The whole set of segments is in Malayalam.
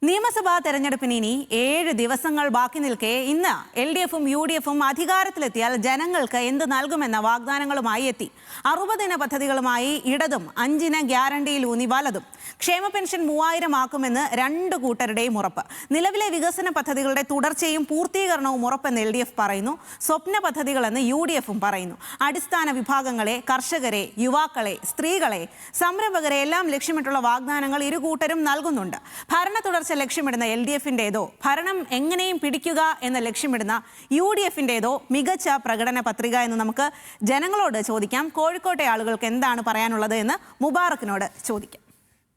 നിയമസഭാ തെരഞ്ഞെടുപ്പിന് ഇനി 7 ദിവസങ്ങൾ ബാക്കി നിൽക്കെ ഇന്ന് LDF-ഉം UDF-ഉം അധികാരത്തിലെത്തിയാൽ ജനങ്ങൾക്ക് എന്ത് നൽകുമെന്ന വാഗ്ദാനങ്ങളുമായി എത്തി. 60-ദിന പദ്ധതികളുമായി ഇടതും 5-ന് ഗ്യാരണ്ടിയിലൂന്നി വലതും. ക്ഷേമ പെൻഷൻ 3000 ആക്കുമെന്ന് രണ്ട് കൂട്ടരുടെയും ഉറപ്പ്. നിലവിലെ വികസന പദ്ധതികളുടെ തുടർച്ചയും പൂർത്തീകരണവും ഉറപ്പെന്ന് LDF പറയുന്നു. സ്വപ്ന പദ്ധതികളെന്ന് UDF-ഉം പറയുന്നു. അടിസ്ഥാന വിഭാഗങ്ങളെ, കർഷകരെ, യുവാക്കളെ, സ്ത്രീകളെ, സംരംഭകരെ എല്ലാം ലക്ഷ്യമിട്ടുള്ള വാഗ്ദാനങ്ങൾ ഇരുകൂട്ടരും നൽകുന്നുണ്ട്. ഭരണ തുടർച്ച ലക്ഷ്യമിടുന്ന LDF-ന്റേതോ ഭരണം എങ്ങനെയും പിടിക്കുക എന്ന ലക്ഷ്യമിടുന്ന UDF-ന്റേതോ മികച്ച പ്രകടന പത്രിക എന്ന് നമുക്ക് ജനങ്ങളോട് ചോദിക്കാം. കോഴിക്കോട്ടെ ആളുകൾക്ക് എന്താണ് പറയാനുള്ളത് എന്ന് മുബാറക്കിനോട് ചോദിക്കാം.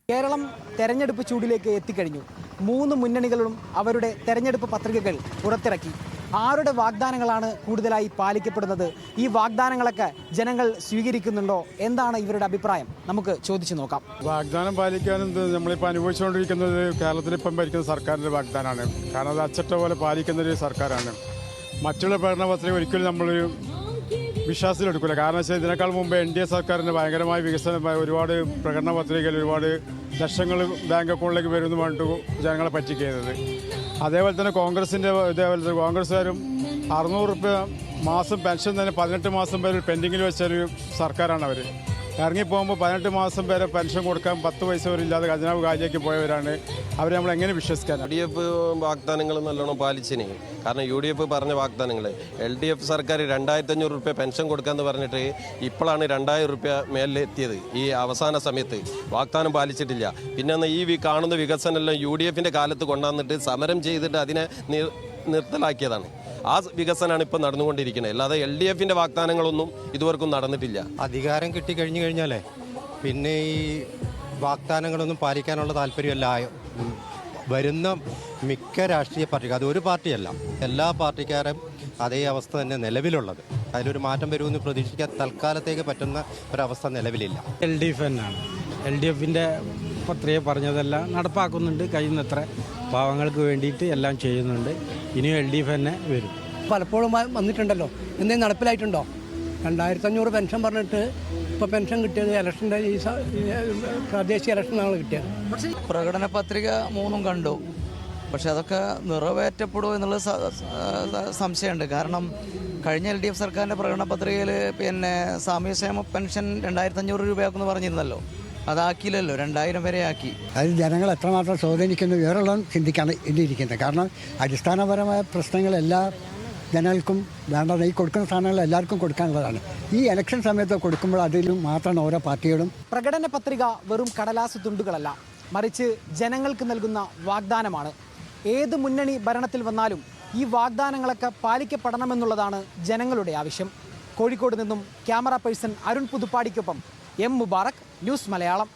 കേരളം തെരഞ്ഞെടുപ്പ് ചൂടിലേക്ക് എത്തിക്കഴിഞ്ഞു. 3 മുന്നണികളും അവരുടെ തെരഞ്ഞെടുപ്പ് പത്രികകൾ പുറത്തിറക്കി. ആരുടെ വാഗ്ദാനങ്ങളാണ് കൂടുതലായി പാലിക്കപ്പെടുന്നത്? ഈ വാഗ്ദാനങ്ങളൊക്കെ ജനങ്ങൾ സ്വീകരിക്കുന്നുണ്ടോ? എന്താണ് ഇവരുടെ അഭിപ്രായം? നമുക്ക് ചോദിച്ചു നോക്കാം. വാഗ്ദാനം പാലിക്കാനും നമ്മളിപ്പോൾ അനുഭവിച്ചുകൊണ്ടിരിക്കുന്നത് കേരളത്തിലിപ്പം ഭരിക്കുന്ന സർക്കാരിൻ്റെ വാഗ്ദാനമാണ്. കാരണം അത് അച്ചട്ട പോലെ പാലിക്കുന്നൊരു സർക്കാരാണ്. മറ്റുള്ള പ്രകടന പത്രിക ഒരിക്കലും നമ്മളൊരു വിശ്വാസത്തിലെടുക്കില്ല. കാരണം വെച്ചാൽ ഇതിനേക്കാൾ മുമ്പ് NDA സർക്കാരിൻ്റെ ഭയങ്കരമായ വികസനമായ ഒരുപാട് പ്രകടന പത്രികയിൽ ഒരുപാട് ലക്ഷങ്ങൾ ബാങ്ക് അക്കൗണ്ടിലേക്ക് വരുമെന്ന് പറഞ്ഞിട്ട് ജനങ്ങളെ പറ്റിക്കുന്നത്. അതേപോലെ തന്നെ കോൺഗ്രസിൻ്റെ ഇതേപോലെ കോൺഗ്രസ്സുകാരും 600 രൂപ മാസം പെൻഷൻ തന്നെ 18 മാസം വരെ പെൻഡിങ്ങിൽ വെച്ചൊരു സർക്കാരാണ് അവർ. ഇറങ്ങിപ്പോകുമ്പോൾ 18 മാസം വരെ പെൻഷൻ കൊടുക്കാൻ 10 പൈസ വരെ ഇല്ലാതെ ഖജനാവ് കാലിലേക്ക് പോയവരാണ്. അവർ നമ്മൾ എങ്ങനെ വിശ്വസിക്കാൻ? UDF വാഗ്ദാനങ്ങൾ നല്ലോണം പാലിച്ചിന്. കാരണം UDF പറഞ്ഞ വാഗ്ദാനങ്ങൾ LDF സർക്കാർ 2500 രൂപ പെൻഷൻ കൊടുക്കാമെന്ന് പറഞ്ഞിട്ട് ഇപ്പോഴാണ് 2000 രൂപ മേലിലെത്തിയത്. ഈ അവസാന സമയത്ത് വാഗ്ദാനം പാലിച്ചിട്ടില്ല. പിന്നെ ഈ കാണുന്ന വികസനമെല്ലാം UDF-ന്റെ കാലത്ത് കൊണ്ടുവന്നിട്ട് സമരം ചെയ്തിട്ട് അതിനെ നിർത്തലാക്കിയതാണ്. ആ വികസനമാണ് ഇപ്പം നടന്നുകൊണ്ടിരിക്കുന്നത്. അല്ലാതെ LDF-ന്റെ വാഗ്ദാനങ്ങളൊന്നും ഇതുവർക്കും നടന്നിട്ടില്ല. അധികാരം കിട്ടിക്കഴിഞ്ഞു കഴിഞ്ഞാലേ പിന്നെ ഈ വാഗ്ദാനങ്ങളൊന്നും പാലിക്കാനുള്ള താല്പര്യമല്ല വരുന്ന മിക്ക രാഷ്ട്രീയ പാർട്ടികൾ. അതൊരു പാർട്ടിയല്ല, എല്ലാ പാർട്ടിക്കാരും അതേ അവസ്ഥ തന്നെ നിലവിലുള്ളത്. അതിലൊരു മാറ്റം വരുമെന്ന് പ്രതീക്ഷിക്കാൻ തൽക്കാലത്തേക്ക് പറ്റുന്ന ഒരവസ്ഥ നിലവിലില്ല. LDF തന്നെയാണ്. LDF-ന്റെ പത്രിക പറഞ്ഞതെല്ലാം നടപ്പാക്കുന്നുണ്ട്. കഴിയുന്നത്ര പാവങ്ങൾക്ക് വേണ്ടിയിട്ട് എല്ലാം ചെയ്യുന്നുണ്ട്. ഇനിയും LDF തന്നെ വരും. പലപ്പോഴും വന്നിട്ടുണ്ടല്ലോ, എന്തെങ്കിലും നടപ്പിലായിട്ടുണ്ടോ? 2500 പെൻഷൻ പറഞ്ഞിട്ട് ഇപ്പോൾ പെൻഷൻ കിട്ടിയത് ഇലക്ഷൻ്റെ ഈ പ്രാദേശിക ഇലക്ഷനാണ് കിട്ടിയത്. പ്രകടന പത്രിക 3 കണ്ടു, പക്ഷെ അതൊക്കെ നിറവേറ്റപ്പെടുമോ എന്നുള്ള സംശയമുണ്ട്. കാരണം കഴിഞ്ഞ LDF സർക്കാരിൻ്റെ പ്രകടന പത്രികയിൽ സാമൂഹ്യക്ഷേമ പെൻഷൻ 2500 രൂപയാക്കുമെന്ന് പറഞ്ഞിരുന്നല്ലോ. അതാക്കിയില്ലല്ലോ, 2000 വരെ ആക്കി. അതിൽ ജനങ്ങൾ എത്രമാത്രം സ്വാധീനിക്കുന്നു വേറെല്ലാം ചിന്തിക്കാണ് ഇരിക്കുന്നത്. കാരണം അടിസ്ഥാനപരമായ പ്രശ്നങ്ങൾ എല്ലാ ജനങ്ങൾക്കും വേണ്ടത് ഈ കൊടുക്കുന്ന സാധനങ്ങൾ എല്ലാവർക്കും കൊടുക്കാനുള്ളതാണ്. ഈ ഇലക്ഷൻ സമയത്ത് കൊടുക്കുമ്പോൾ അതിലും മാത്രമാണ് ഓരോ പാർട്ടികളും. പ്രകടന പത്രിക വെറും കടലാസ് തുണ്ടുകളല്ല, മറിച്ച് ജനങ്ങൾക്ക് നൽകുന്ന വാഗ്ദാനമാണ്. ഏത് മുന്നണി ഭരണത്തിൽ വന്നാലും ഈ വാഗ്ദാനങ്ങളൊക്കെ പാലിക്കപ്പെടണമെന്നുള്ളതാണ് ജനങ്ങളുടെ ആവശ്യം. കോഴിക്കോട് നിന്നും ക്യാമറ പേഴ്സൺ അരുൺ പുതുപ്പാടിക്കൊപ്പം M. മുബാറക്, ന്യൂസ് മലയാളം.